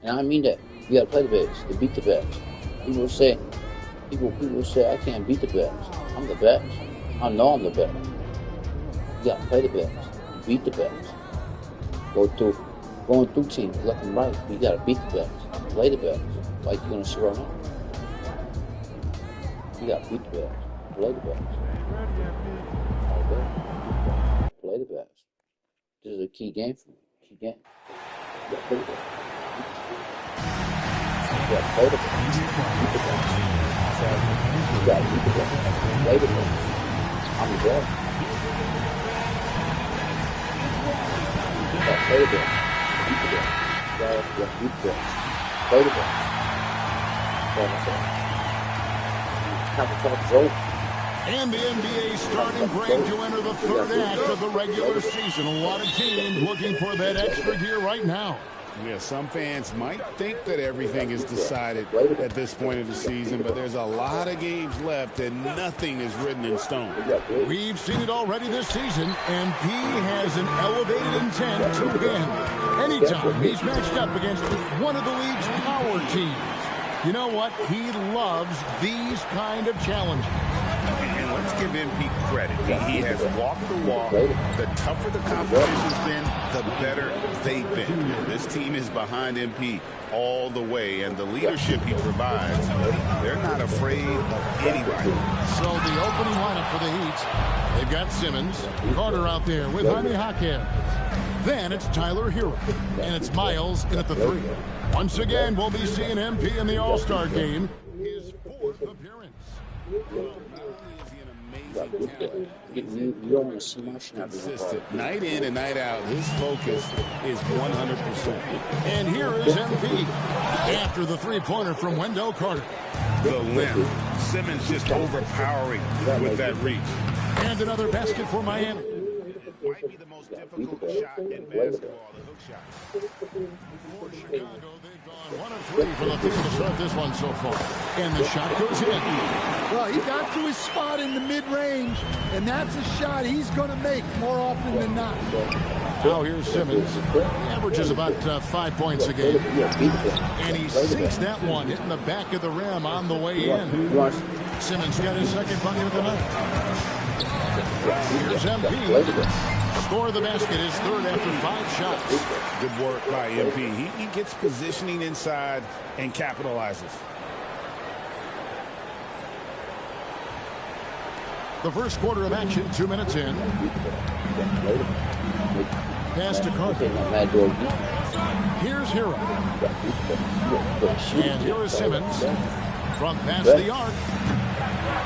And I mean that. You gotta play the best to beat the best. People say, people say I can't beat the best. I'm the best. I know I'm the best. You gotta play the best to beat the best. Go through, going through teams left and right. You gotta beat the best, play the best, like you're gonna see right now. You gotta beat the best, play the best. Play the best. This is a key game for you. Key game. You gotta play the best. You gotta play the best. Beat the best. You gotta beat the best. Play the best. I'm the best. You gotta play the best. Beat the best. You gotta beat the best. Play the best. That's all. Time is over. And the NBA starting break to enter the third act of the regular season. A lot of teams looking for that extra gear right now. Yeah, some fans might think that everything is decided at this point of the season, but there's a lot of games left and nothing is written in stone. We've seen it already this season, and P has an elevated intent to win. Anytime he's matched up against one of the league's power teams. You know what? He loves these kind of challenges. And let's give MP credit. He has walked the walk. The tougher the competition's been, the better they've been. This team is behind MP all the way, and the leadership he provides, they're not afraid of anybody. So the opening lineup for the Heat, they've got Simmons, Carter out there with Jaime Jaquez. Then it's Tyler Hero, and it's Miles in at the 3. Once again, we'll be seeing MP in the All-Star game. His 4th appearance. Consistent. Night in and night out, his focus is 100%. And here is MP after the three-pointer from Wendell Carter. The length. Simmons just overpowering with that reach. And another basket for Miami. Might be the most difficult shot in basketball, the hook shot. For Chicago, they've gone 1 of 3 for the field to start this one so far. And the shot goes in. Well, he got to his spot in the mid-range, and that's a shot he's going to make more often than not. Now here's Simmons. He averages about 5 points a game. And he sinks that one, hitting the back of the rim on the way in. Simmons got his second bucket of the night. Here's MP. Score the basket, his third after 5 shots. Good work by MP. He gets positioning inside and capitalizes. The first quarter of action, 2 minutes in. Pass to Carter. Here's Hero. And here is Simmons. From past the arc.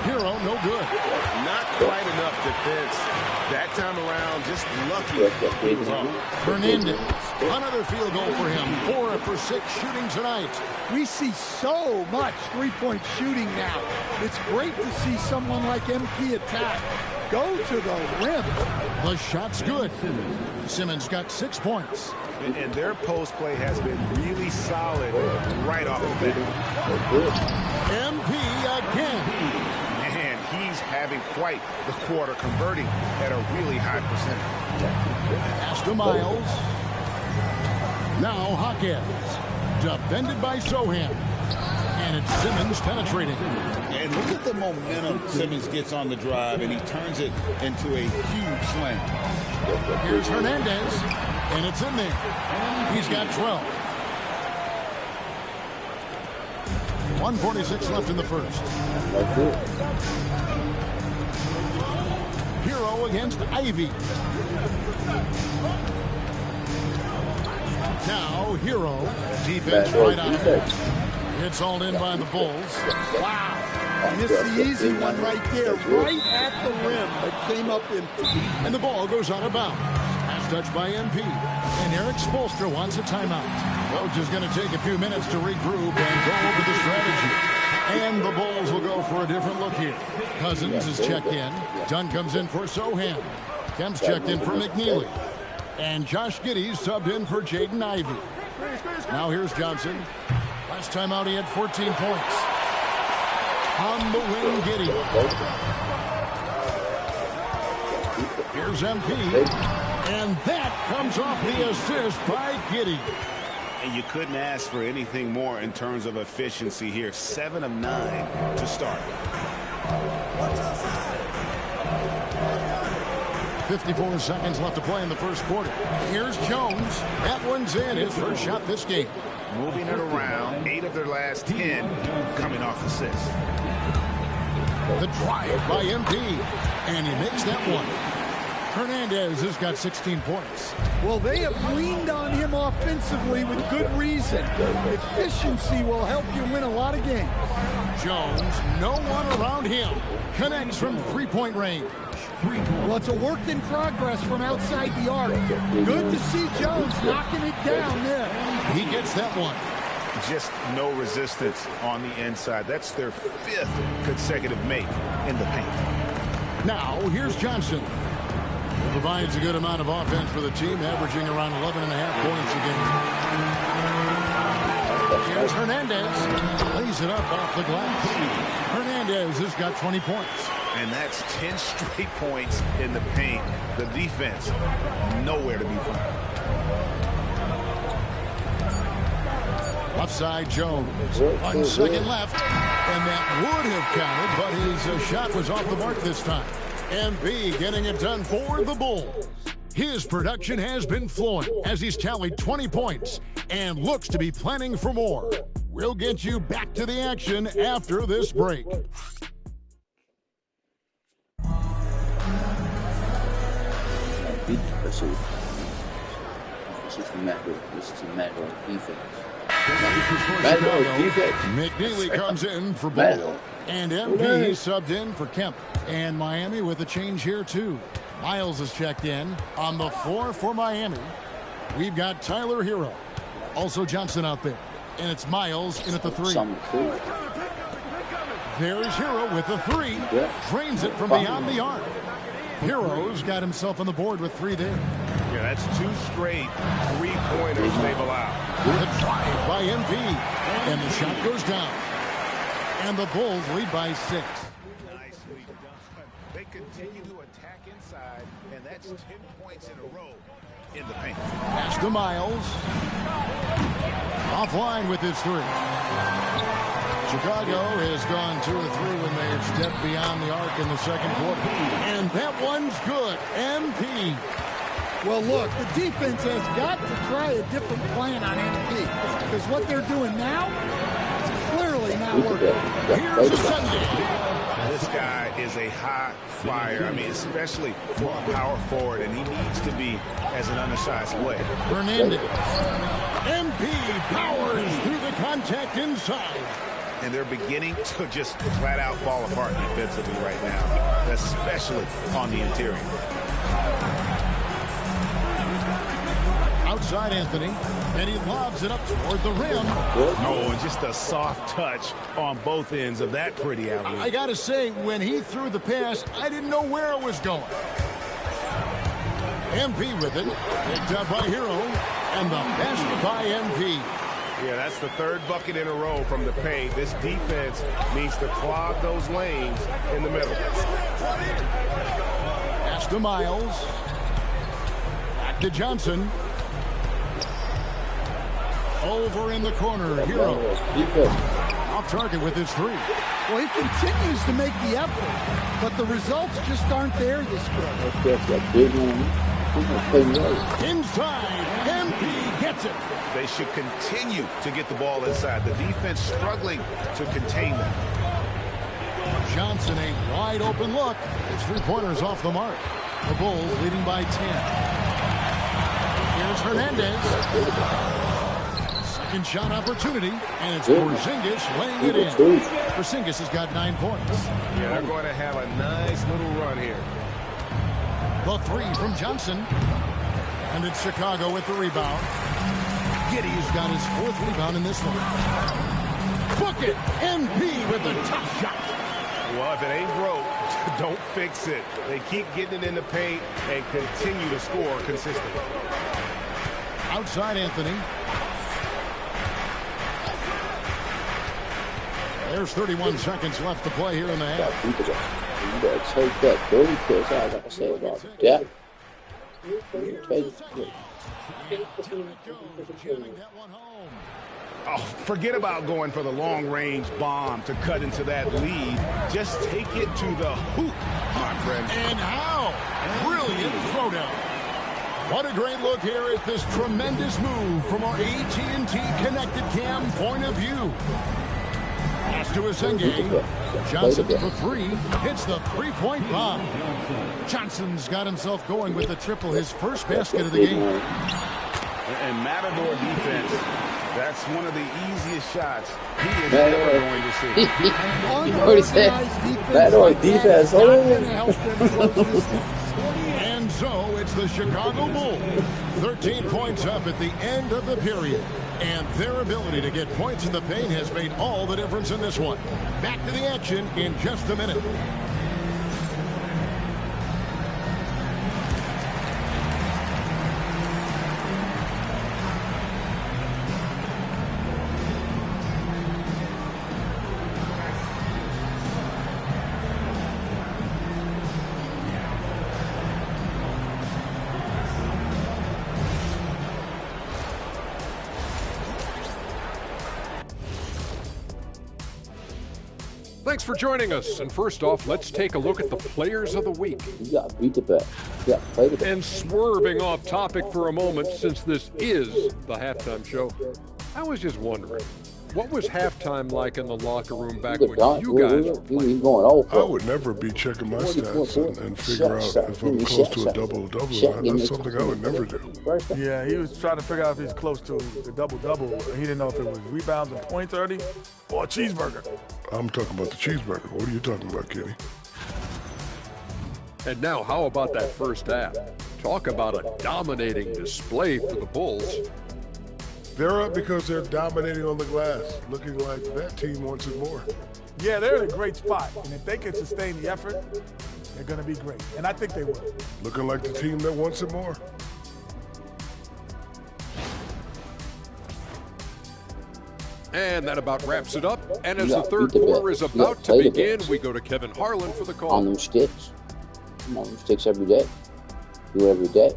Hero, no good. Not quite enough defense. That time around, just lucky he was off. Hernandez, another field goal for him. 4 for 6 shooting tonight. We see so much three-point shooting now. It's great to see someone like MP attack. Go to the rim. The shot's good. Simmons got 6 points. And their post play has been really solid right off the bat. MP again. He's having quite the quarter, converting at a really high percentage. Pass to Miles. Now Jaquez. Defended by Sohan. And it's Simmons penetrating. And look at the momentum Simmons gets on the drive, and he turns it into a huge slam. Here's Hernandez. And it's in there. He's got 12. 1:46 left in the first. Hero against Ivy. Now Hero. Defense right on. It's hauled in by the Bulls. Wow. Missed the easy one right there, right at the rim, but came up empty. And the ball goes out of bounds. Pass touched by MP. And Eric Spoelstra wants a timeout. Coach is going to take a few minutes to regroup and go over the strategy. And the Bulls will go for a different look here. Cousins is checked in. Dunn comes in for Sohan. Kemp's checked in for McNeely. And Josh Giddey's subbed in for Jaden Ivey. Now here's Johnson. Last time out he had 14 points. On the wing, Giddey. Here's MP. And that comes off the assist by Giddey. And you couldn't ask for anything more in terms of efficiency here. 7 of 9 to start. 54 seconds left to play in the first quarter. Here's Jones. That one's in. His first shot this game. Moving it around. 8 of their last 10 coming off assists. The drive by MP. And he makes that one. Hernandez has got 16 points. Well, they have leaned on him offensively with good reason. Efficiency will help you win a lot of games. Jones, no one around him. Connects from three-point range. Well, it's a work in progress from outside the arc. Good to see Jones knocking it down there. He gets that one. Just no resistance on the inside. That's their 5th consecutive make in the paint. Now, here's Johnson. He provides a good amount of offense for the team, averaging around 11.5 points a game. Here's Hernandez. Lays it up off the glass. Hernandez has got 20 points. And that's 10 straight points in the paint. The defense, nowhere to be found. Offside Jones. 1 second left. And that would have counted, but his shot was off the mark this time. MP getting it done for the Bulls. His production has been flowing as he's tallied 20 points and looks to be planning for more. We'll get you back to the action after this break. This is a matter of defense. McNeely comes in for Ball. And MP subbed in for Kemp. And Miami with a change here, too. Miles is checked in on the floor for Miami. We've got Tyler Hero. Also Johnson out there. And it's Miles in at the 3. There's Hero with the 3. Drains it from beyond the arc. Hero's got himself on the board with 3 there. Yeah, that's 2 straight 3-pointers they've allowed. The drive by MP. And the shot goes down. And the Bulls lead by 6. Nicely done. They continue to attack inside, and that's 10 points in a row in the paint. Pass to Miles. Offline with his 3. Chicago has gone 2 or 3 when they've stepped beyond the arc in the second quarter. And that one's good. MP. Well, look, the defense has got to try a different plan on MP. Because what they're doing now, it's clearly not working. Here's a Sunday. This guy is a high flyer. I mean, especially for a power forward, and he needs to be as an undersized player. Hernandez. MP powers through the contact inside. And they're beginning to just flat out fall apart defensively right now, especially on the interior. Outside Anthony, and he lobs it up toward the rim. Oh, and just a soft touch on both ends of that pretty alley. I gotta say, when he threw the pass, I didn't know where it was going. MP with it, picked up by Hero, and the best by MP. Yeah, that's the 3rd bucket in a row from the paint. This defense needs to clog those lanes in the middle. Pass to Miles. Back to Johnson. Over in the corner, Hero. Off target with his 3. Well, he continues to make the effort, but the results just aren't there this quarter. Inside, MP gets it. They should continue to get the ball inside. The defense struggling to contain them. Johnson, a wide open look. His 3-pointers off the mark. The Bulls leading by 10. Here's Hernandez. Second shot opportunity, and it's Porzingis laying it in. Porzingis has got 9 points. Yeah, they're going to have a nice little run here. The 3 from Johnson. And it's Chicago with the rebound. Giddey's got his 4th rebound in this one. Book it! MP with a tough shot. Well, if it ain't broke, don't fix it. They keep getting it in the paint and continue to score consistently. Outside Anthony. There's 31 seconds left to play here in the half. You better take that dirty piss out, like I said, about that. Jamming that one home. Oh, forget about going for the long-range bomb to cut into that lead. Just take it to the hoop, my friend. And how? Brilliant throwdown. What a great look here at this tremendous move from our AT&T Connected Cam point of view. Pass to Asenge. Johnson for three. Hits the three-point bomb. Johnson's got himself going with the triple, his first basket of the game. And Matador defense, that's one of the easiest shots he is ever going to see. You already said Matador defense. And so it's the Chicago Bulls. 13 points up at the end of the period. And their ability to get points in the paint has made all the difference in this one. Back to the action in just a minute. Thanks for joining us. And first off, let's take a look at the players of the week. You got to beat the best. You got to play the best. And swerving off topic for a moment, since this is the halftime show, I was just wondering, what was halftime like in the locker room back when you guys were playing? I would never be checking my stats and figure out if I'm close to a double-double. That's something I would never do. Yeah, he was trying to figure out if he's close to the double-double. He didn't know if it was rebounds and points already or a cheeseburger. I'm talking about the cheeseburger. What are you talking about, Kenny? And now, how about that first half? Talk about a dominating display for the Bulls. They're up because they're dominating on the glass, looking like that team wants it more. Yeah, they're in a great spot, and if they can sustain the effort, they're going to be great, and I think they will. Looking like the team that wants it more. And that about wraps it up. And as the third quarter is about to begin, we go to Kevin Harlan for the call. On them sticks. I'm on them sticks every day. Do it every day.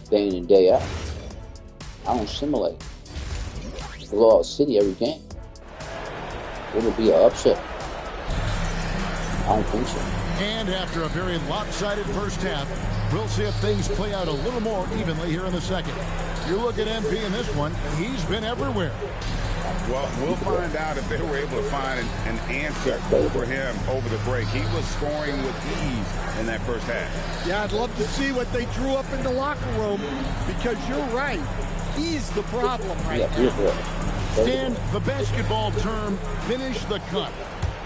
Day in and day out. I don't simulate. Blow out City every game. It'll be an upset. I don't think so. And after a very lopsided first half, we'll see if things play out a little more evenly here in the second. You look at MP in this one, and he's been everywhere. Well, we'll find out if they were able to find an answer for him over the break. He was scoring with ease in that first half. Yeah, I'd love to see what they drew up in the locker room, because you're right. He's the problem right now. And the basketball term, finish the cut.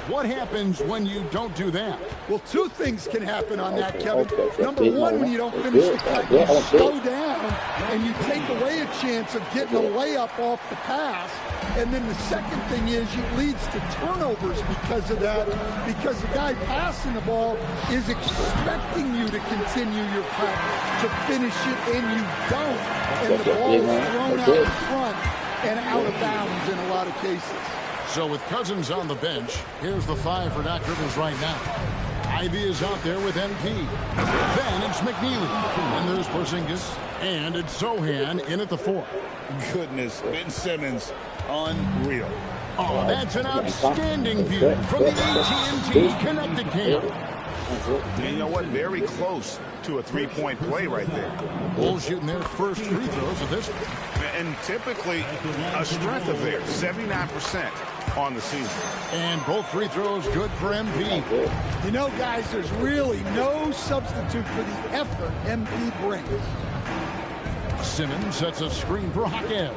What happens when you don't do that? Well, two things can happen on that, Kevin. Number one, when you don't finish the cut, you slow down and you take away a chance of getting a layup off the pass. And then the second thing is it leads to turnovers because of that, because the guy passing the ball is expecting you to continue your cut, to finish it, and you don't. And the ball is thrown out in front and out of bounds in a lot of cases. So with Cousins on the bench, here's the five for Doc Rivers right now. Ivy is out there with MP. Then it's McNeely. And there's Porzingis. And it's Zohan in at the four. Goodness, Ben Simmons, unreal. Oh, that's an outstanding view from the AT&T Connected Cam. And you know what? Very close to a three-point play right there. Bulls shooting their first free throws of this one. And typically a strength of theirs, 79% on the season. And both free throws good for MP. You know, guys, there's really no substitute for the effort MP brings. Simmons sets a screen for Hawkins.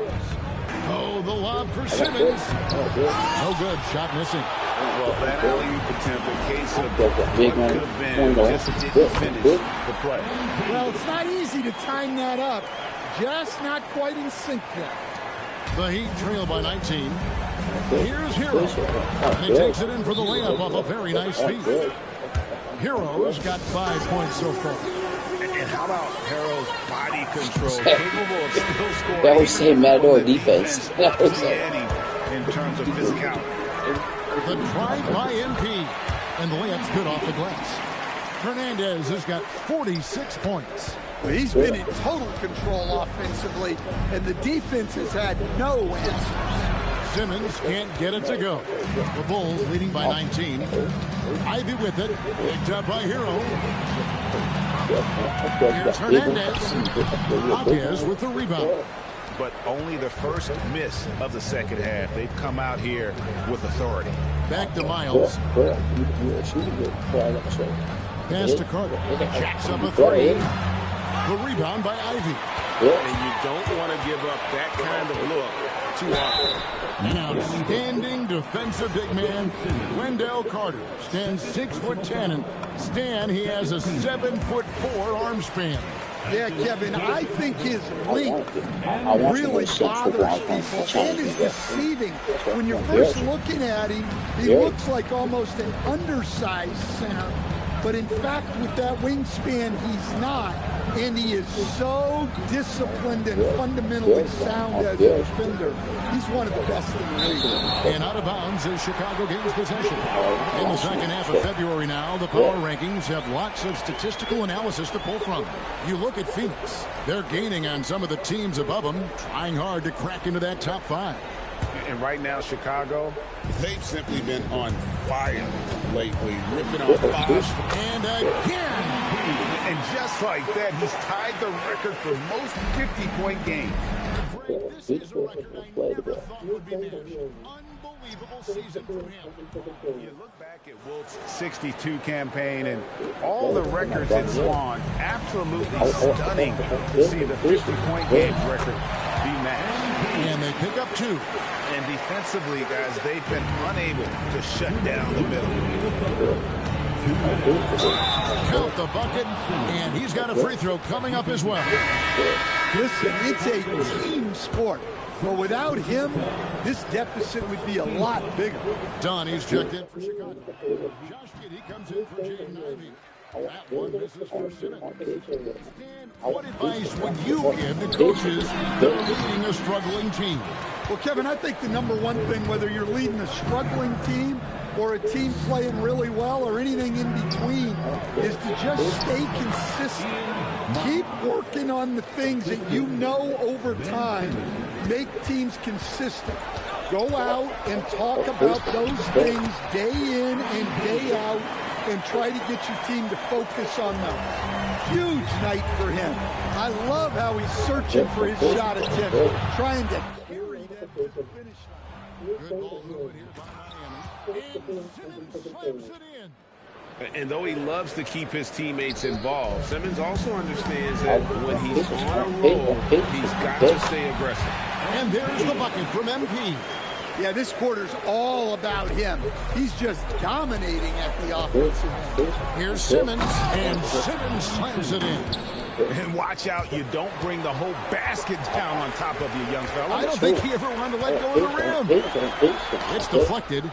Oh, the lob for Simmons. No good. Shot missing. Well, that alley-oop attempt, a case of what could have been, just didn't finish the play. Well, it's not easy to time that up. Just not quite in sync yet. The Heat trail by 19. Here's Hero. And he takes it in for the layup off a very nice feed. Hero's got 5 points so far. And how about Harrell's body control? Capable of still scoring. That was saying Matador defense. That was in terms of physicality. The drive by MP. And the layup's good off the glass. Hernandez has got 46 points. Well, he's been in total control offensively, and the defense has had no answers. Simmons can't get it to go. The Bulls leading by 19. Ivy with it, picked up by Hero. Here's Hernandez. Hawkins with the rebound. But only the first miss of the second half. They've come out here with authority. Back to Miles. Pass to Carter. Jacks up a three. The rebound by Ivy. And you don't want to give up that kind of look too often. An outstanding defensive big man, Wendell Carter, stands 6'10", and Stan, he has a 7'4" arm span. Yeah, Kevin, I think his length really bothers people and is deceiving. When you're first looking at him, he looks like almost an undersized center. But in fact, with that wingspan, he's not. And he is so disciplined and fundamentally sound as a defender. He's one of the best in the league. And out of bounds as Chicago gains possession. In the second half of February now, the power rankings have lots of statistical analysis to pull from. You look at Phoenix. They're gaining on some of the teams above them, trying hard to crack into that top 5. And right now, Chicago, they've simply been on fire lately, ripping off fouls. And again. And just like that, he's tied the record for most 50-point games. This is a record I never thought would be matched. Unbelievable season for him. You look back at Wilt's 62 campaign and all the records it spawned, absolutely stunning to see the 50-point game record be matched. And they pick up 2. And defensively, guys, they've been unable to shut down the middle. Count the bucket, and he's got a free throw coming up as well. Listen, it's a team sport. But without him, this deficit would be a lot bigger. Donnie's checked in for Chicago. Josh Giddey comes in for Jaden Ivey. That one misses for Simmons. Stan, what advice would you give to coaches that are leading a struggling team? Well, Kevin, I think the number one thing, whether you're leading a struggling team or a team playing really well or anything in between, is to just stay consistent. Keep working on the things that you know over time make teams consistent. Go out and talk about those things day in and day out and try to get your team to focus on them. Huge night for him. I love how he's searching for his shot attempt, trying to carry that to the finish line. Good ball movement here by Miami. And Simmons slams it in. And though he loves to keep his teammates involved, Simmons also understands that when he's on a roll, he's got to stay aggressive. And there's the bucket from MP. Yeah, this quarter's all about him. He's just dominating at the offensive end. Here's Simmons, and Simmons slams it in. And watch out, you don't bring the whole basket down on top of you, young fella. I don't think he ever wanted to let go of the rim. It's deflected.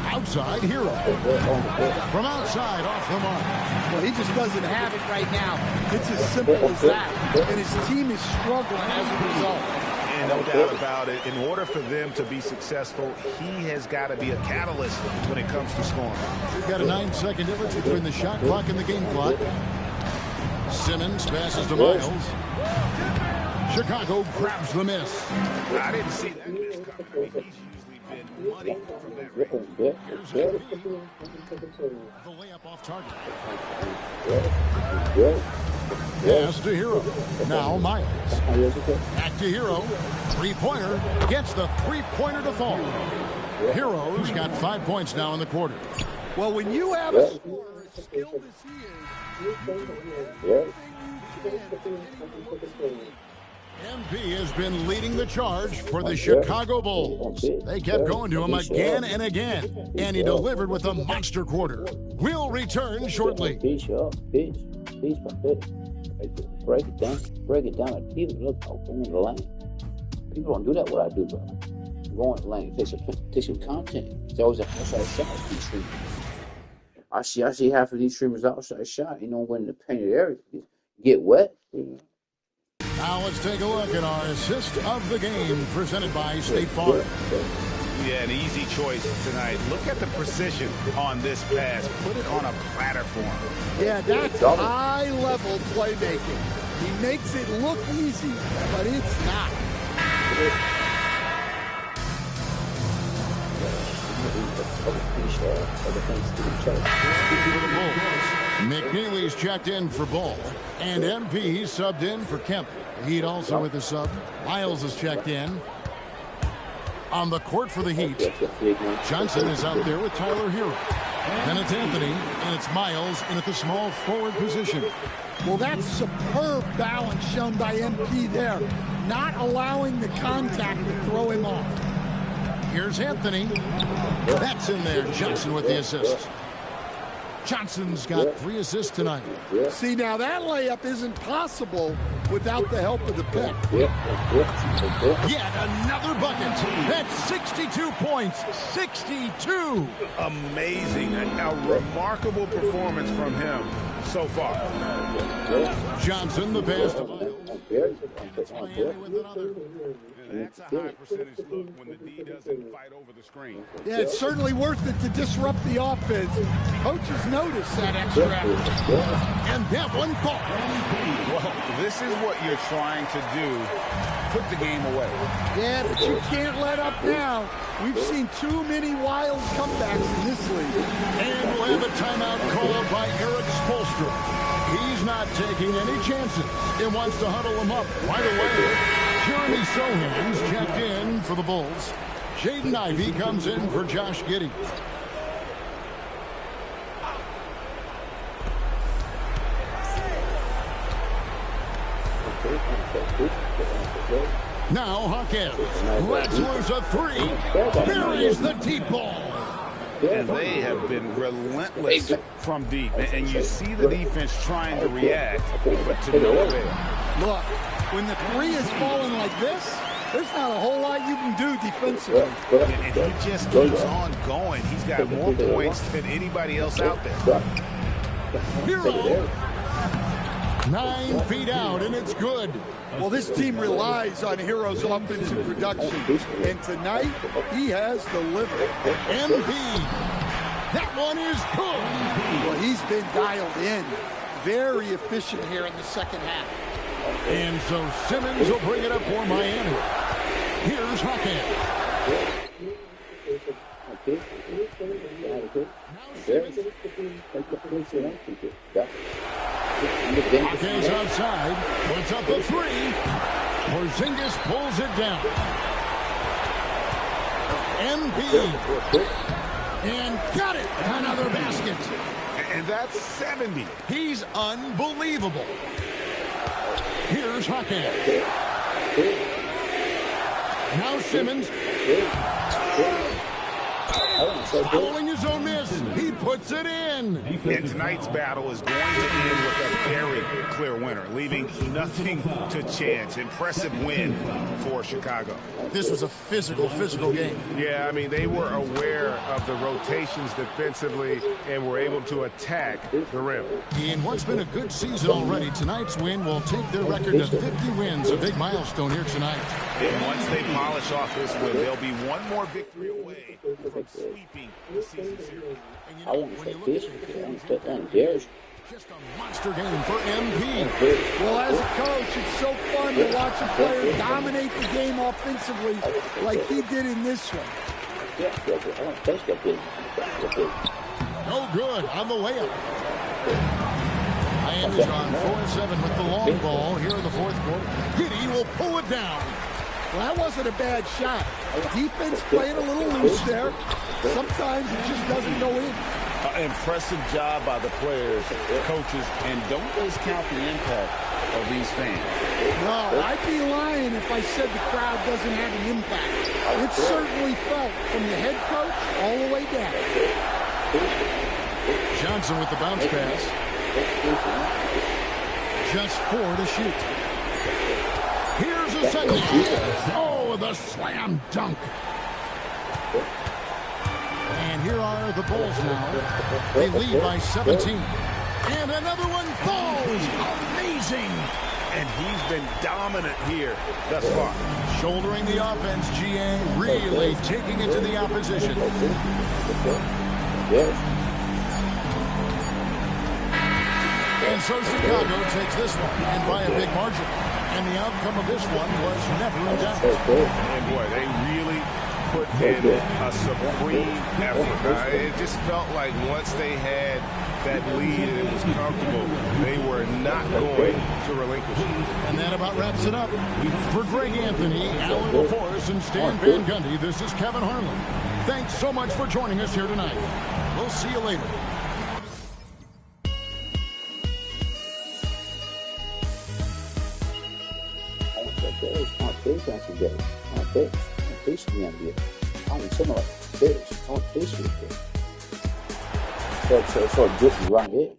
Outside, Hero. From outside, off the mark. Well, he just doesn't have it right now. It's as simple as that. And his team is struggling as a result. And no doubt about it, in order for them to be successful, he has got to be a catalyst when it comes to scoring. We've got a 9-second difference between the shot clock and the game clock. Simmons passes to Miles. Chicago grabs the miss. I didn't see that miss coming. I mean, he's usually been money from that range. Here's the layup off target. Pass to Hero. Now Miles. Back to Hero. Three-pointer. Gets the three-pointer to fall. Hero's got 5 points now in the quarter. Well, when you have a scorer as skilled as he is, you can do everything you can to get him to score. MP has been leading the charge for the Chicago Bulls. They kept going to him again and again, and he delivered with a monster quarter. We'll return shortly. Peace, my baby. Break it down. Break it down. People look open in the lane. People don't do that. What I do, brother. Go in the lane. Take some content. It's always an outside shot. These streamers. I see half of these streamers outside shot. You know, when the painted area get wet. You know. Now let's take a look at our assist of the game presented by State Farm. Yeah, an easy choice tonight. Look at the precision on this pass. Put it on a platter for him. Yeah, that's high-level playmaking. He makes it look easy, but it's not. McNeely's checked in for Ball, and MP subbed in for Kemp. Heat also with a sub. Miles is checked in. On the court for the Heat, Johnson is out there with Tyler Hero. Then it's Anthony, and it's Miles in at the small forward position. Well, that's superb balance shown by MP there, not allowing the contact to throw him off. Here's Anthony. That's in there. Johnson with the assist. Johnson's got 3 assists tonight. See, now that layup isn't possible without the help of the pick. Yet another bucket. That's 62 points. 62. Amazing. A remarkable performance from him so far. Johnson, the best. That's a high percentage look when the D doesn't fight over the screen. Yeah, it's certainly worth it to disrupt the offense. Coaches notice that extra effort. And that one falls. Well, this is what you're trying to do. Put the game away. Yeah, but you can't let up now. We've seen too many wild comebacks in this league. And we'll have a timeout called by Eric Spoelstra. He's not taking any chances. He wants to huddle them up right away. Jeremy Sohan's checked in for the Bulls. Jaden Ivey comes in for Josh Giddey. Now Hawkins lets loose a 3. Buries the deep ball. And they have been relentless from deep. And you see the defense trying to react, but to no avail. Look, when the 3 is falling like this, there's not a whole lot you can do defensively. And he just keeps on going. He's got more points than anybody else out there. Hero. 9 feet out, and it's good. Well, this team relies on Hero's offensive production, and tonight he has delivered. MP. That one is good. Well, he's been dialed in. Very efficient here in the second half. And so Simmons will bring it up for Miami. Here's Hawkins. Hawkins outside. Puts up a 3. Porzingis pulls it down. MP. And got it. Another basket. And that's 70. He's unbelievable. Here's Hawkins. Now Simmons. Following his own miss, he puts it in. And tonight's battle is going to end with a very clear winner, leaving nothing to chance. Impressive win for Chicago. This was a physical game. Yeah, I mean, they were aware of the rotations defensively and were able to attack the rim. In what's been a good season already, tonight's win will take their record to 50 wins, a big milestone here tonight. And once they polish off this win, they'll be one more victory away from sweeping the season series. And you know, when you look at it, just a monster game for MP. Well, as a coach, it's so fun to watch a player dominate the game offensively like he did in this one. No good on the layup. Miami's on 4-7 with the long ball here in the fourth quarter. Giddey will pull it down. Well, that wasn't a bad shot. Defense playing a little loose there. Sometimes it just doesn't go in. Impressive job by the players, coaches, and don't discount the impact of these fans. No, I'd be lying if I said the crowd doesn't have an impact. It certainly felt from the head coach all the way down. Johnson with the bounce pass. Just 4 to shoot. Here's a second. Oh, the slam dunk. And here are the Bulls now. They lead by 17. And another one falls. Amazing. and he's been dominant here thus far. Shouldering the offense, GA, really taking it to the opposition. And so Chicago takes this one, and by a big margin. And the outcome of this one was never in doubt. And boy, they really put in a supreme effort. It just felt like once they had that lead and it was comfortable, they were not going to relinquish it. And that about wraps it up. For Greg Anthony, Alan LaForce, and Stan Van Gundy, this is Kevin Harlan. Thanks so much for joining us here tonight. We'll see you later. So good right here.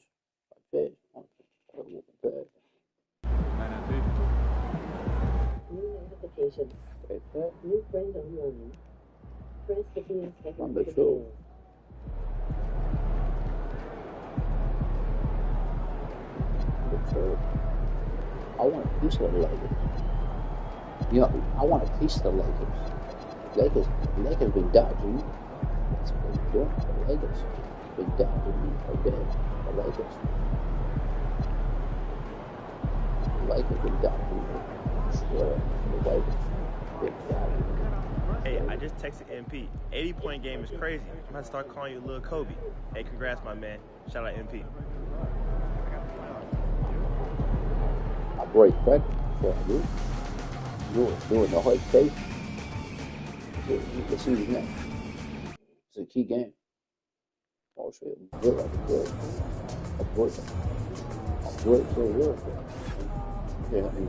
New notification. New friend online. Press the B second for details. I want a piece of the Lakers. You know, I want a piece of the Lakers. Lakers been dodging me. That's what they're doing. The Lakers been dodging me. Okay, the Lakers been dodging me. Swear, the Lakers been dodging me. Hey, I just texted MP. 80-point game is crazy. I'm going to start calling you Lil Kobe. Hey, congrats, my man. Shout out MP. I break records. So I do. Doing the hard tape. Let's see what's next. It's a key game. Also, I'm good. Yeah, I mean,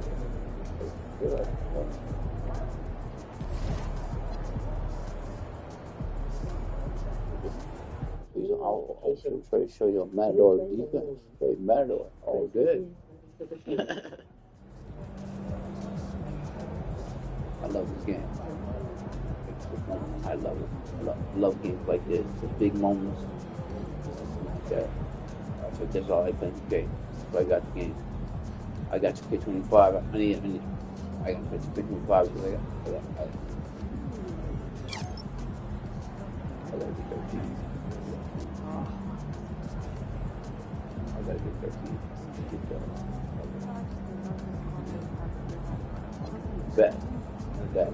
I'll try to show you a Matador defense. Straight Matador. All good. I love this game. I love it. I love games like this. The big moments. Okay. So that's all I play. Okay. So I got the game. I got to pick 25. I got to pick 25. So I got to get 13. I got to get 13. Bet. The bet.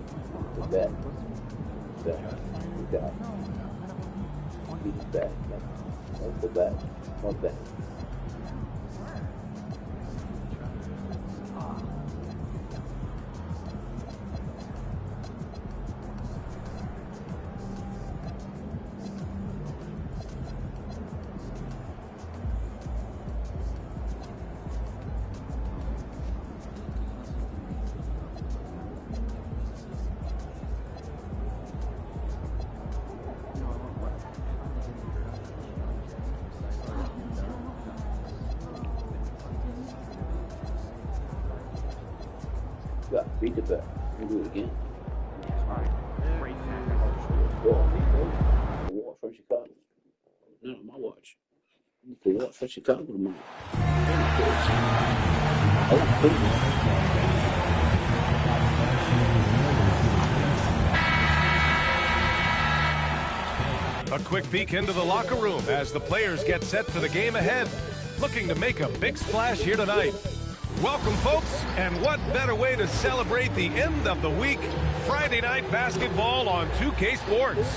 What's the bet? What bet? Yeah, beat the bet. We'll do it again. The watch from Chicago. No, my watch. The watch from Chicago tomorrow. A quick peek into the locker room as the players get set for the game ahead. Looking to make a big splash here tonight. Welcome, folks, and what better way to celebrate the end of the week? Friday night basketball on 2K Sports.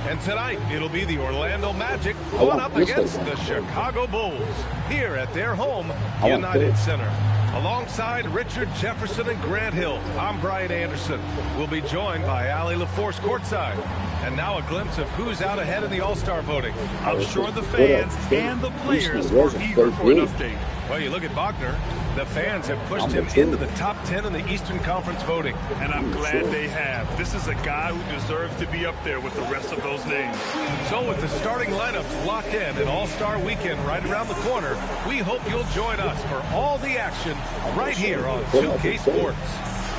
And tonight, it'll be the Orlando Magic going up against the Chicago Bulls here at their home, United Center. Alongside Richard Jefferson and Grant Hill, I'm Brian Anderson. We'll be joined by Ali LaForce courtside. And now a glimpse of who's out ahead in the All-Star voting. I'm sure the fans and the players are eager for an update. Well, you look at Wagner. The fans have pushed him into the top 10 in the Eastern Conference voting. And I'm glad they have. This is a guy who deserves to be up there with the rest of those names. So with the starting lineups locked in and All-Star Weekend right around the corner, we hope you'll join us for all the action right here on 2K Sports.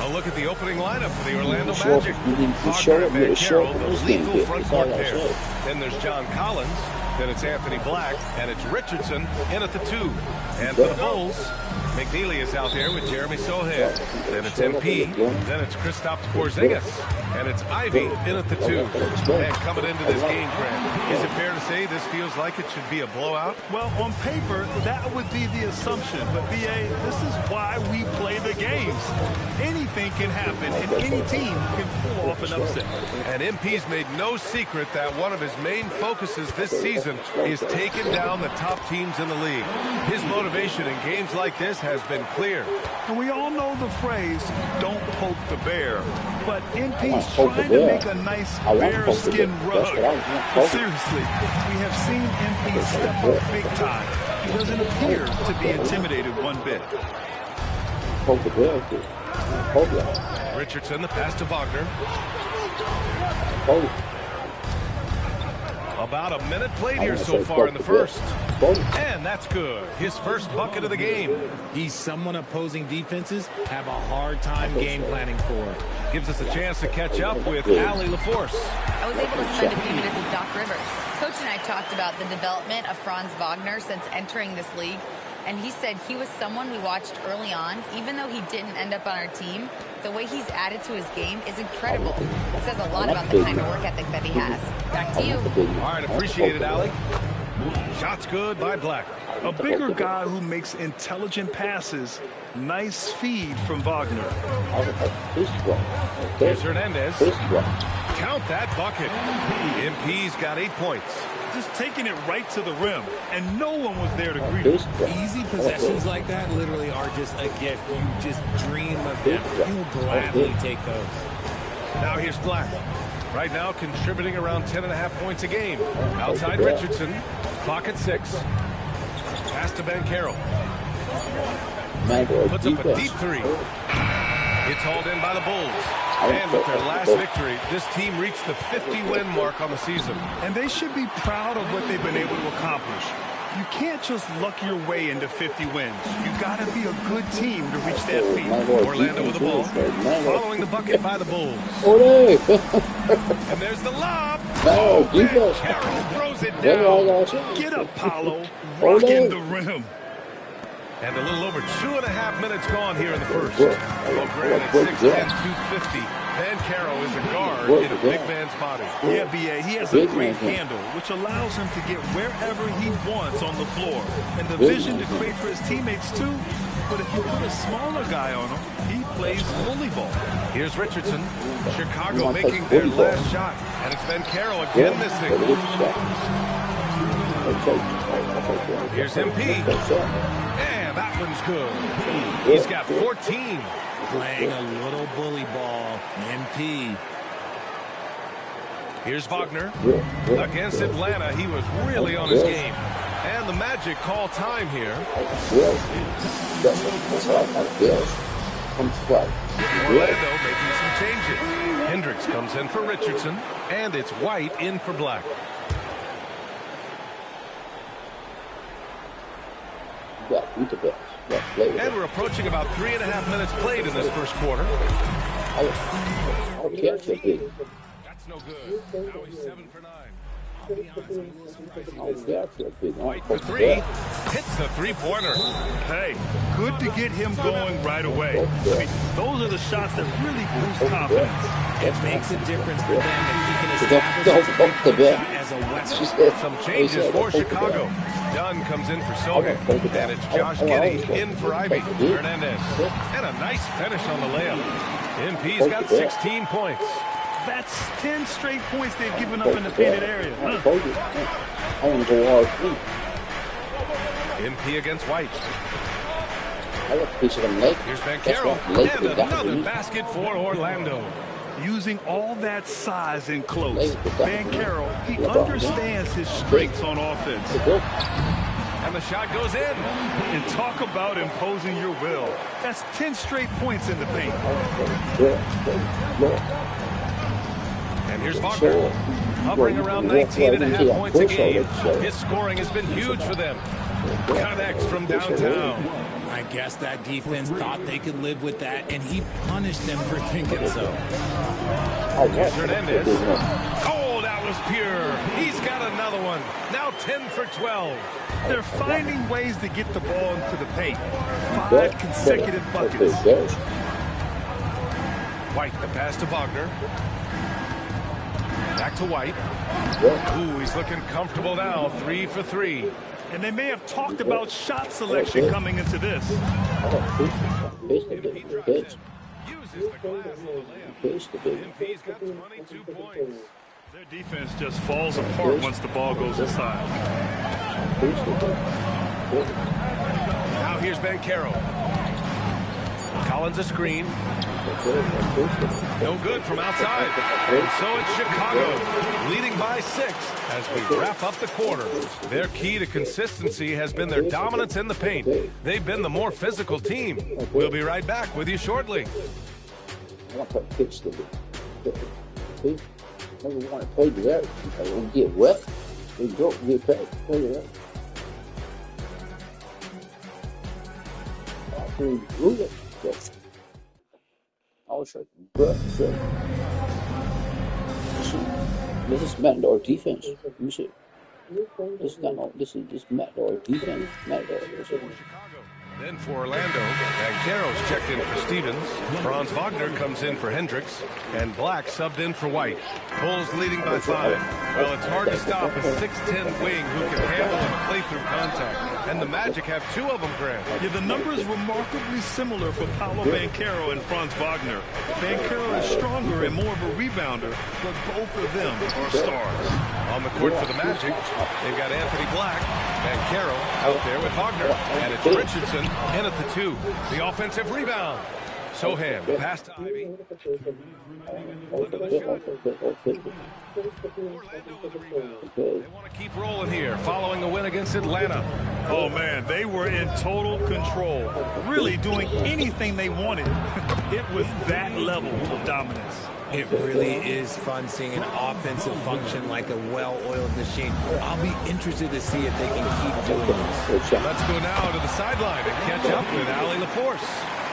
A look at the opening lineup for the Orlando Magic. Wagner and Banchero, the lethal front court pair. Then there's John Collins. Then it's Anthony Black, and it's Richardson in at the 2. And for the Bulls, McNeely is out there with Jeremy Sohan. Then it's MP. Then it's Kristaps Porzingis. And it's Ivy in at the 2. And coming into this game, Grant, is it fair to say this feels like it should be a blowout? Well, on paper, that would be the assumption. But, B.A., this is why we play the games. Anything can happen, and any team can pull off an upset. And MP's made no secret that one of his main focuses this season is taking down the top teams in the league. His motivation in games like this has been clear. And we all know the phrase, don't poke the bear. But MP's trying to make a nice bearskin rug. But seriously, we have seen MP step up big time. He doesn't appear to be intimidated one bit. Richardson, the pass to Wagner. About a minute played here so far in the first. And that's good. His first bucket of the game. He's someone opposing defenses have a hard time game planning for. Gives us a chance to catch up with Allie LaForce. I was able to spend a few minutes with Doc Rivers. Coach and I talked about the development of Franz Wagner since entering this league. And he said he was someone we watched early on. Even though he didn't end up on our team, the way he's added to his game is incredible. It says a lot about the kind of work ethic that he has. Back to you. All right, appreciate it, Allie. Shots good by Black. A bigger guy who makes intelligent passes. Nice feed from Wagner. Here's Hernandez. Count that bucket. MP's got 8 points. Just taking it right to the rim, and no one was there to greet him. Easy possessions like that literally are just a gift. You just dream of them. You'll gladly take those. Now here's Black. Right now contributing around 10.5 points a game. Outside Richardson. Clock at 6. Pass to Banchero. Puts up a deep 3. It's hauled in by the Bulls. And with their last victory, this team reached the 50-win mark on the season. And they should be proud of what they've been able to accomplish. You can't just luck your way into 50 wins. You got to be a good team to reach that feat. Orlando with the ball, following the bucket by the Bulls. And there's the lob. Carroll throws it down. Get up, Paolo. Rocking the rim. And a little over 2.5 minutes gone here in the first. Well, Grant at 6'10", 250. Banchero is a guard in a big man's body. Yeah, B.A., he has a great handle, which allows him to get wherever he wants on the floor. And the vision to create for his teammates, too. But if you put a smaller guy on him, he plays bully ball. Here's Richardson. Chicago making their last shot. And it's Banchero again missing. Here's MP. And that one's good. He's got 14. Playing a little bully ball. MP. Here's Wagner. Against Atlanta, he was really on his game. And the Magic call time here. Orlando making some changes. Hendricks comes in for Richardson. And it's White in for Black. And we're approaching about 3.5 minutes played in this first quarter. That's no good. Now he's 7 for 9. White for 3. Hits the three-pointer. Hey, good to get him going right away. I mean, those are the shots that really boost confidence. It makes a difference for them if he can establish the as a weapon. Some changes for Chicago. Dunn comes in for Sohan. And it's Josh Giddey in for Ivy. Hernandez. And a nice finish on the layup. MP's got 16 points. That's 10 straight points they've given up in the painted area. MP against White. Here's Banchero. And another basket for Orlando. Using all that size and close, Banchero, he understands his strengths on offense. And the shot goes in. And talk about imposing your will. That's 10 straight points in the paint. And here's Wagner, hovering around 19.5 points a game. His scoring has been huge for them. Connects from downtown. I guess that defense thought they could live with that, and he punished them for thinking so. Here's Hernandez. Oh, that was pure. He's got another one. Now 10 for 12. They're finding ways to get the ball into the paint. 5 consecutive buckets. White, the pass to Wagner. Back to White. Ooh, he's looking comfortable now. 3 for 3. And they may have talked about shot selection coming into this. MP drives it. Uses the glass on the layup. MP's got 22 points. Their defense just falls apart once the ball goes inside. Now here's Banchero. Collins a screen. No good from outside. And so it's Chicago, leading by 6 as we wrap up the quarter. Their key to consistency has been their dominance in the paint. They've been the more physical team. We'll be right back with you shortly. I want to pitch the bit. Never want to play that. We'll get wet. We don't get paid. Play that. I was like, but this is Matador defense. You see, this is Matador defense. Matador. Then for Orlando, Banchero's checked in for Stevens. Franz Wagner comes in for Hendricks. And Black subbed in for White. Bulls leading by 5. Well, it's hard to stop a 6'10 wing who can handle and play through contact. And the Magic have 2 of them, Grant. Yeah, the numbers remarkably similar for Paolo Banchero and Franz Wagner. Banchero is stronger and more of a rebounder, but both of them are stars. On the court for the Magic, they've got Anthony Black, Banchero out there with Wagner, and it's Richardson in at the 2. The offensive rebound. Sohan, the pass to Ivy. They want to keep rolling here, following a win against Atlanta. Oh, man, they were in total control, really doing anything they wanted. It was that level of dominance. It really is fun seeing an offensive function like a well-oiled machine. I'll be interested to see if they can keep doing this. Let's go now to the sideline and catch up with Allie LaForce.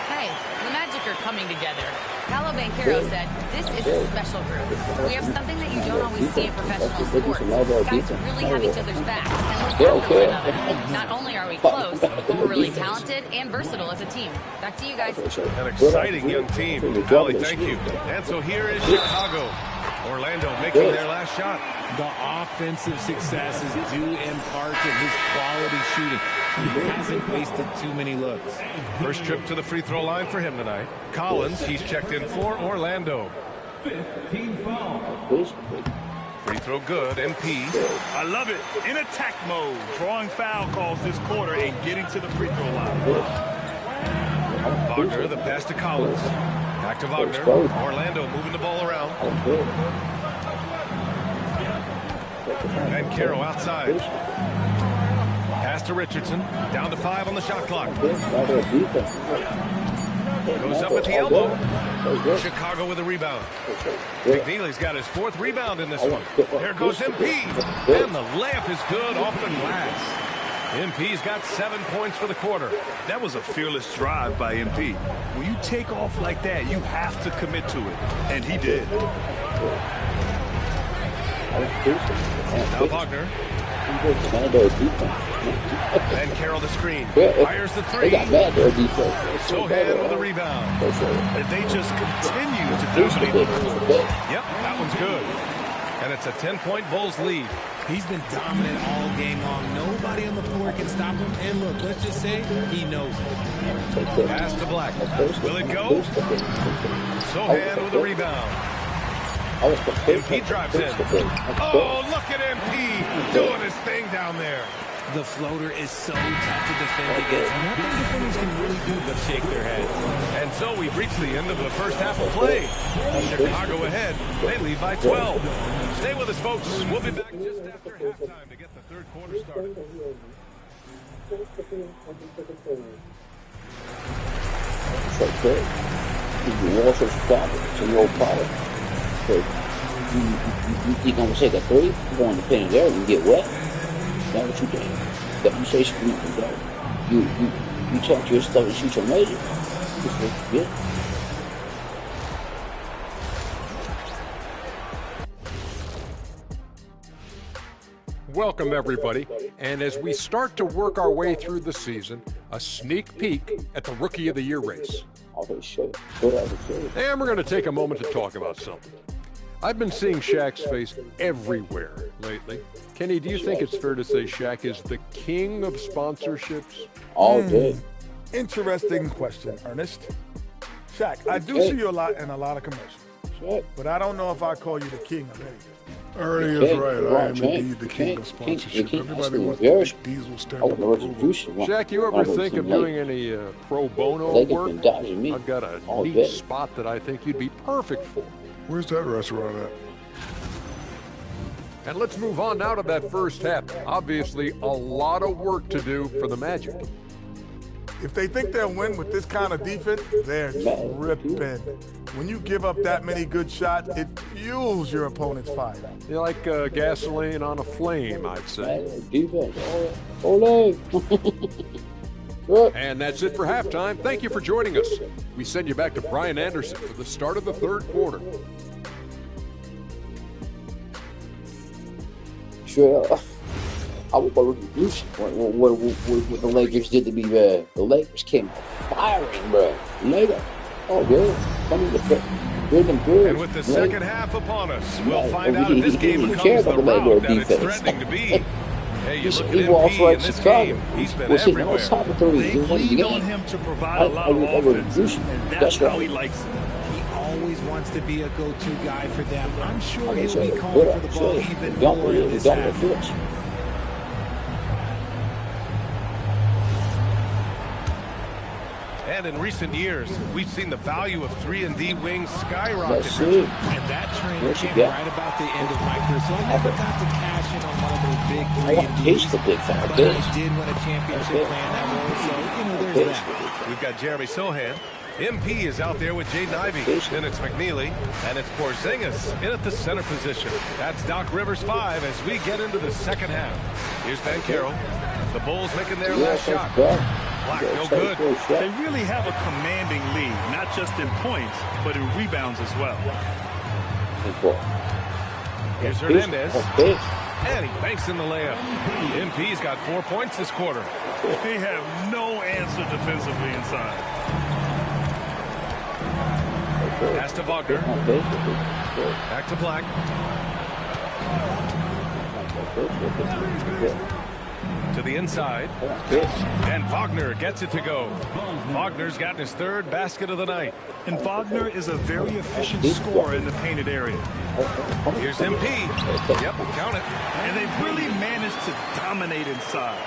Hey, the Magic are coming together. Paolo Banchero said, this is a special group. We have something that you don't always see in professional sports. Guys really have each other's backs and look after one another. Not only are we close, but we're really talented and versatile as a team. Back to you guys. An exciting young team. Allie, thank you. And so here is Chicago. Orlando making their last shot. The offensive success is due in part to his quality shooting. He hasn't wasted too many looks. First trip to the free throw line for him tonight. Collins, he's checked in for Orlando. 15 foul. Free throw good, MP. I love it. In attack mode. Drawing foul calls this quarter and getting to the free throw line. Wagner, the pass to Collins. Back to Wagner. Orlando moving the ball around. Banchero outside. Pass to Richardson. Down to 5 on the shot clock. Goes up at the elbow. Chicago with a rebound. McNeely's got his 4th rebound in this one. There goes MP. And the layup is good off the glass. MP's got 7 points for the quarter. That was a fearless drive by MP. When you take off like that, you have to commit to it. And he did. Now Wagner. Banchero the screen. Fires the 3. Sohan with a rebound. And they just continue to dominate the court. Yep, that one's good. And it's a 10-point Bulls lead. He's been dominant all game long. Nobody on the floor can stop him. And look, let's just say he knows it. Pass to Black. Will it go? Sohan with a rebound. MP drives in. Oh, look at MP doing his thing down there. The floater is so tough to defend against. Nothing defenders can really do but shake their head. And so we've reached the end of the first half of play. Chicago ahead. They lead by 12. Stay with us, folks. We'll be back just after halftime to get the third quarter started. It's okay. You can also stop it. It's a low power. You're going to take a 3, you're going to pin it there and get wet. That's what you do. That you say screw it, go. You talk your stuff and shoot your major. Just look good. welcome everybody. And as we start to work our way through the season, a sneak peek at the Rookie of the Year race. And we're going to take a moment to talk about something. I've been seeing Shaq's face everywhere lately. Kenny, do you think it's fair to say Shaq is the king of sponsorships? All day. Interesting question, Ernest. Shaq, I do see you a lot in a lot of commercials, but I don't know if I call you the king of anything. Ernie is right. I am indeed the king of sponsorship. Everybody wants the big diesel stamp of approval. Shaq, you ever think of doing any pro bono work? I've got a neat spot that I think you'd be perfect for. Where's that restaurant at? And let's move on now to that first half. Obviously, a lot of work to do for the Magic. If they think they'll win with this kind of defense, they're tripping. When you give up that many good shots, it fuels your opponent's fire. You're like gasoline on a flame, I'd say. Defense. And that's it for halftime. Thank you for joining us. We send you back to Brian Anderson for the start of the third quarter. Sure. I would go with what the Lakers did to be bad. The Lakers came firing, bro. Later. Oh, good. Coming to good and good. And with the second half upon us, we'll find out if this game becomes the rout that it's threatening to be. Hey, you look at MP in this game, he's been everywhere. They lean on him to provide a lot of offense, and that's how he likes it. He always wants to be a go-to guy for them. I'm sure he'll be calling for the ball even more in this half. And in recent years, we've seen the value of 3-and-D wings skyrocket. And that trend came right about the end of my career, so I never got to cash in on one of those big 3-and-Ds. But I did win a championship playing that role, so, there's that. We've got Jeremy Sohan. MP is out there with Jaden Ivey. Then it's McNeely. And it's Porzingis in at the center position. That's Doc Rivers 5 as we get into the second half. Here's Ben Carroll. The Bulls making their last shot. Black, no good. They really have a commanding lead, not just in points, but in rebounds as well. Here's Hernandez. And he banks in the layup. MP's got 4 points this quarter. They have no answer defensively inside. Pass to Wagner. Back to Black. To the inside. And Wagner gets it to go. Wagner's gotten his third basket of the night. And Wagner is a very efficient scorer in the painted area. Here's MP. Yep, count it. And they've really managed to dominate inside.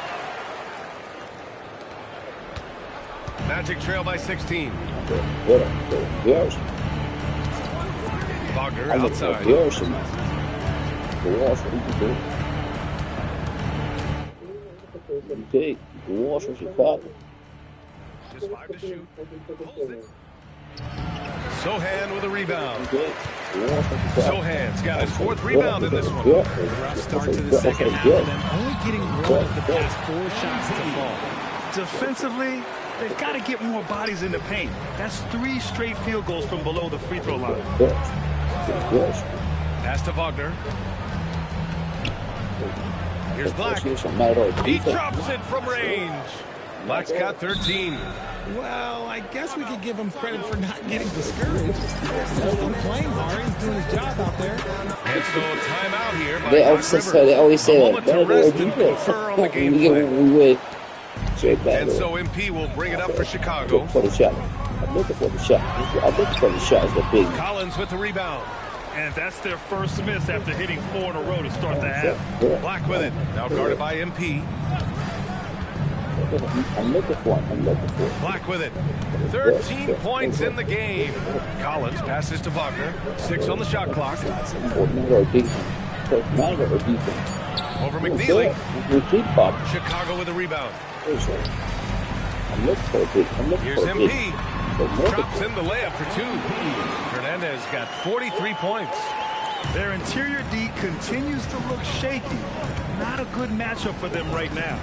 Magic trail by 16. Wagner outside. Okay, Chicago. Just 5 to shoot. Sohan with a rebound. Sohan's got his 4th rebound in this one. Rough start to the second half for them, only getting 1 of the past 4 shots to fall. Defensively, they've got to get more bodies in the paint. That's 3 straight field goals from below the free throw line. Pass to Wagner. Here's Black. He drops it from range. Black's got 13. Well, I guess we could give him credit for not getting discouraged. He's still playing hard. He's doing his job out there. And so a timeout here by they always say that. To rest and confer on the game plan. And so MP will bring it up for Chicago. For the shot. I'm looking for the shot. I'm looking for the shot. It's the big. Collins with the rebound. And that's their first miss after hitting 4 in a row to start the half. Black with it. Now guarded by MP. I'm looking for it. Black with it. 13 points in the game. Collins passes to Wagner. 6 on the shot clock. Over McNeely. Chicago with a rebound. Here's MP. Drops in the layup for 2. Hernandez got 43 points. Their interior D continues to look shaky. Not a good matchup for them right now.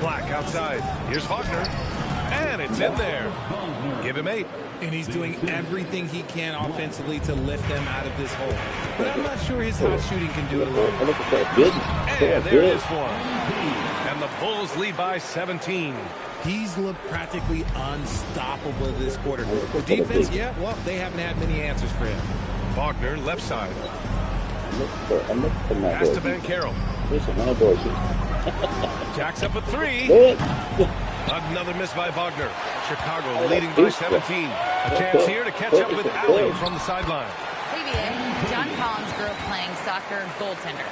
Black outside. Here's Wagner. And it's in there. Give him 8. And he's doing everything he can offensively to lift them out of this hole. But I'm not sure his hot shooting can do it alone. And there it is for him. And the Bulls lead by 17. He's looked practically unstoppable this quarter. The defense, yeah, well, they haven't had many answers for him. Wagner, left side. Pass to Banchero. Jacks up a 3. Another miss by Wagner. Chicago leading by 17. A chance here to catch up with Allen from the sideline. John Collins grew up playing soccer goaltender.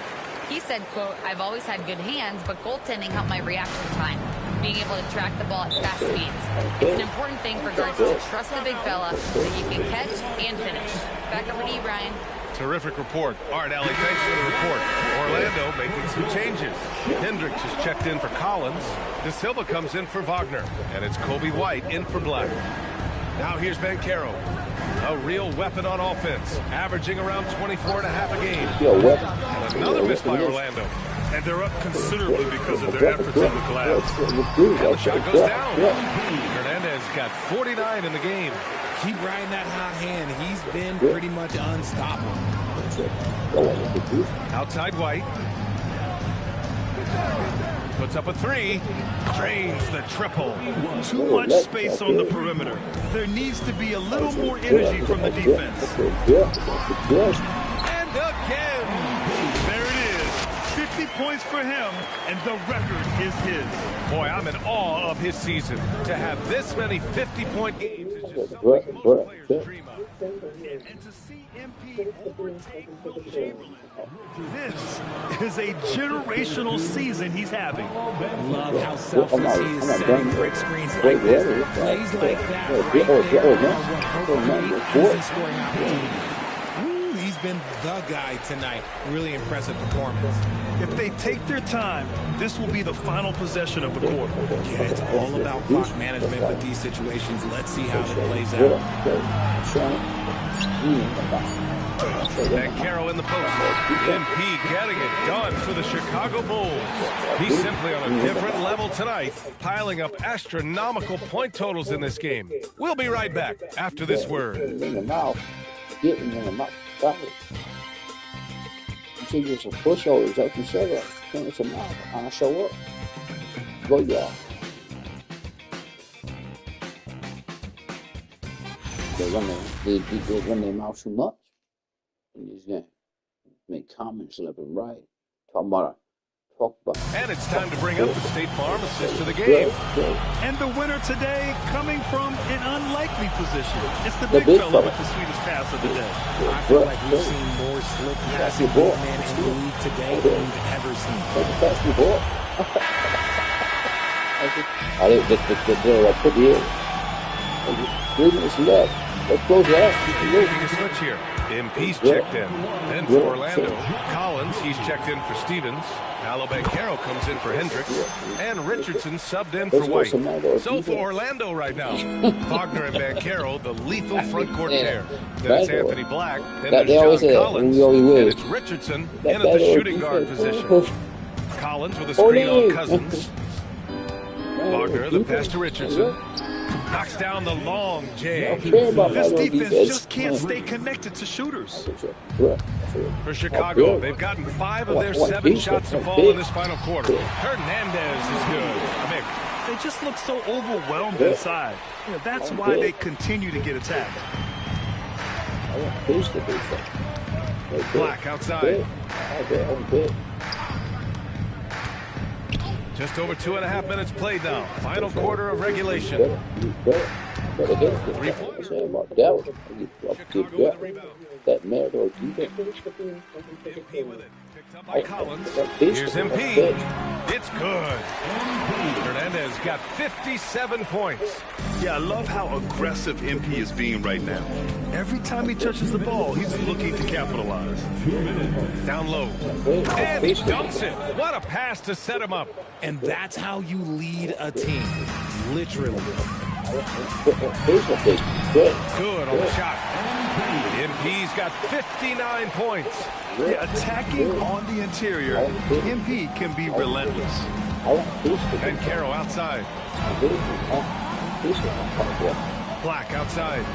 He said, quote, "I've always had good hands, but goaltending helped my reaction time, being able to track the ball at fast speeds. It's an important thing for guards to trust the big fella that you can catch and finish." Back over to you, Brian. Terrific report. Art Alley, thanks for the report. Orlando making some changes. Hendricks is checked in for Collins. De Silva comes in for Wagner. And it's Kobe White in for Black. Now here's Banchero. A real weapon on offense, averaging around 24 and a half a game. And another miss by Orlando. And they're up considerably because of their efforts on the glass. And the shot goes down. Hernandez got 49 in the game. Keep riding that hot hand. He's been pretty much unstoppable. Outside White. Puts up a 3. Drains the triple. Too much space on the perimeter. There needs to be a little more energy from the defense. And again. There it is. 50 points for him, and the record is his. Boy, I'm in awe of his season. To have this many 50-point games is just something most players dream of. And to see MP overtake Will Chamberlain, this is a generational season he's having. Love how selfless he is setting brick screens like this. Plays like that right there are what help create easy scoring opportunities. He's been the guy tonight. Really impressive performance. If they take their time, this will be the final possession of the quarter. Yeah, it's all about clock management with these situations. Let's see how it plays out. Banchero in the post. MP getting it done for the Chicago Bulls. He's simply on a different level tonight, piling up astronomical point totals in this game. We'll be right back after this word. Getting in the mouth. You see, there's some pushovers up and shut up. It's a mouth. I'll show up. Go, y'all. They run their mouth too much in this game. Make comments left and right. Talk about. And it's time to bring up the State Farm assist to the game. And the winner today coming from an unlikely position. It's the big fella with the sweetest pass of the day. I feel like we've seen more slick passing ball men in the league today than we've ever seen. I didn't put the air. 3 minutes left. Let's close it out. Making a switch here. MP's checked in. Then for Orlando. Collins, he's checked in for Stevens. Paolo Banchero comes in for Hendricks. And Richardson subbed in for White. So for Orlando right now, Wagner and Banchero, the lethal front court pair. Then it's Anthony Black. Then there's John Collins. And it's Richardson in at the shooting guard position. Collins with a screen on Cousins. Wagner, the pass to Richardson. Knocks down the long J. This defense just can't stay connected to shooters. For Chicago, they've gotten 5 of their 7 shots to fall in this final quarter. Hernandez is good. They just look so overwhelmed inside. That's why they continue to get attacked. Black outside. Just over 2.5 minutes played now. Final quarter of regulation. 3 points. That man or MP with it. Picked up by Collins. Here's MP. It's good. Hernandez got 57 points. Yeah, I love how aggressive MP is being right now. Every time he touches the ball, he's looking to capitalize. Down low. And he dunks it. What a pass to set him up. And that's how you lead a team. Literally. Good on the shot. MP's got 59 points. Yeah, attacking on the interior, MP can be relentless. Banchero outside. Black outside.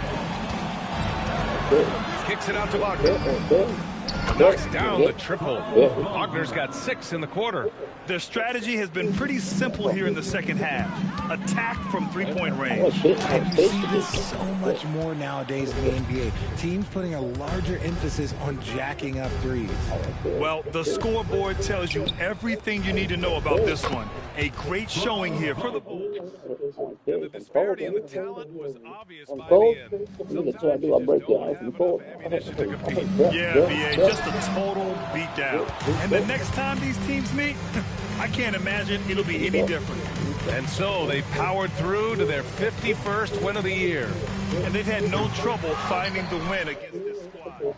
Kicks it out to Wagner. Knocks down the triple. Wagner's got 6 in the quarter. Their strategy has been pretty simple here in the second half. Attack from three-point range. And you see this so much more nowadays in the NBA. Teams putting a larger emphasis on jacking up threes. Well, the scoreboard tells you everything you need to know about this one. A great showing here for the Bulls. And the disparity in the talent was obvious by the end. Sometimes you just don't have enough ammunition to compete. Yeah, BA, just a total beatdown. And the next time these teams meet, I can't imagine it'll be any different. And so they powered through to their 51st win of the year. And they've had no trouble finding the win against this squad. They'll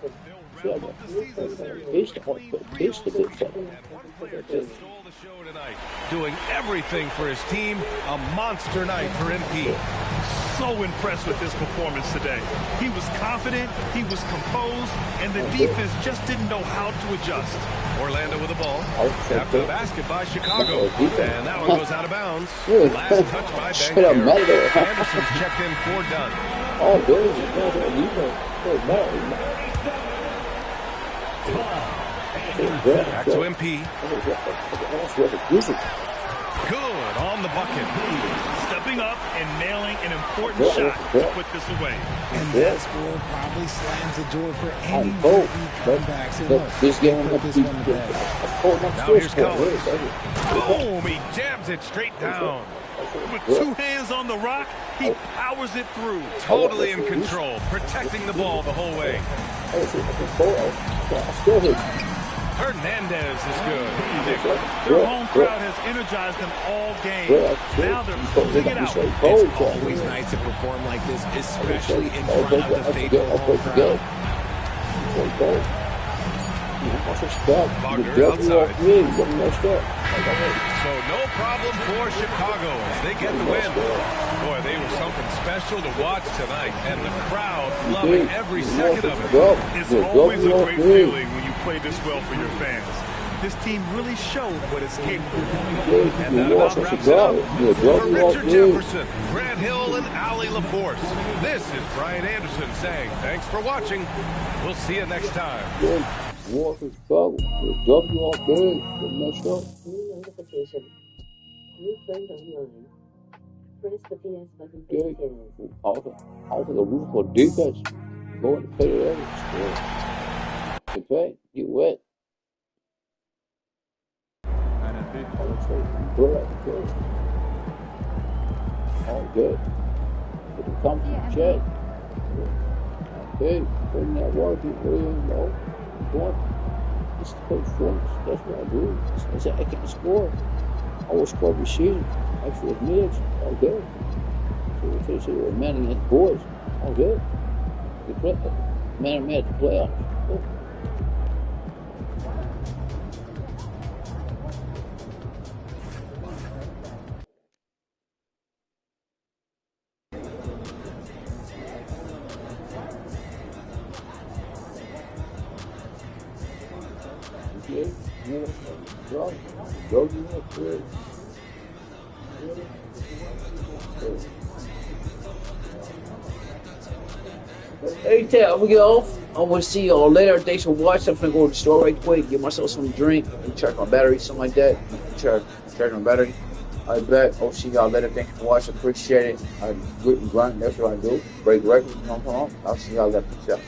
wrap up the season series with a clean 3-0. And one player just stole the show tonight, doing everything for his team. A monster night for MP. So impressed with his performance today. He was confident, he was composed, and the defense just didn't know how to adjust. Orlando with the ball. After the basket by Chicago. And that one goes out of bounds. Last touch by Banchero. Anderson's checked in for Dunn. Back to MP. Good on the bucket. Stepping up and nailing an important shot to put this away. And that score probably slams the door for any comebacks. And look, this game put this one to bed. Now here's Collins. Boom! He jams it straight down. With 2 hands on the rock, he powers it through. Totally in control, protecting the ball the whole way. Hernandez is good. Their home crowd has energized them all game. Now they're closing it out. It's always nice to perform like this, especially in front of the faithful home crowd. Wagner outside. So no problem for Chicago as they get the win. Boy, they were something special to watch tonight, and the crowd loving every second of it. It's always a great feeling when you play this well for your fans. This team really showed what it's capable of. And that about wraps it up. For Richard Jefferson, Grant Hill, and Ali LaForce, this is Brian Anderson saying thanks for watching. We'll see you next time. Walker Chicago, W all good, the next up. New notification. New friend online. Press the PS button for Okay. details. Also the roof for defense. Go in the pay area. Okay, get wet. All good. Put the comfort check. Okay, putting that work in there, This is Coach Forms. That's what I do. I said I can't score. I will score receiving. Actually, it's mids. All good. So we're manning at boys. All good. We play. Man at the playoffs. Oh. Hey, Ted, I'm gonna get off. I want to see y'all later. Thanks for watching. I'm gonna go to the store right quick, get myself some drink, and charge my battery, something like that. Charge my battery. I bet. I'll see y'all later. Thanks for watching. Appreciate it. I grit and grind. That's what I do. Break records. I'll see y'all later. Peace out.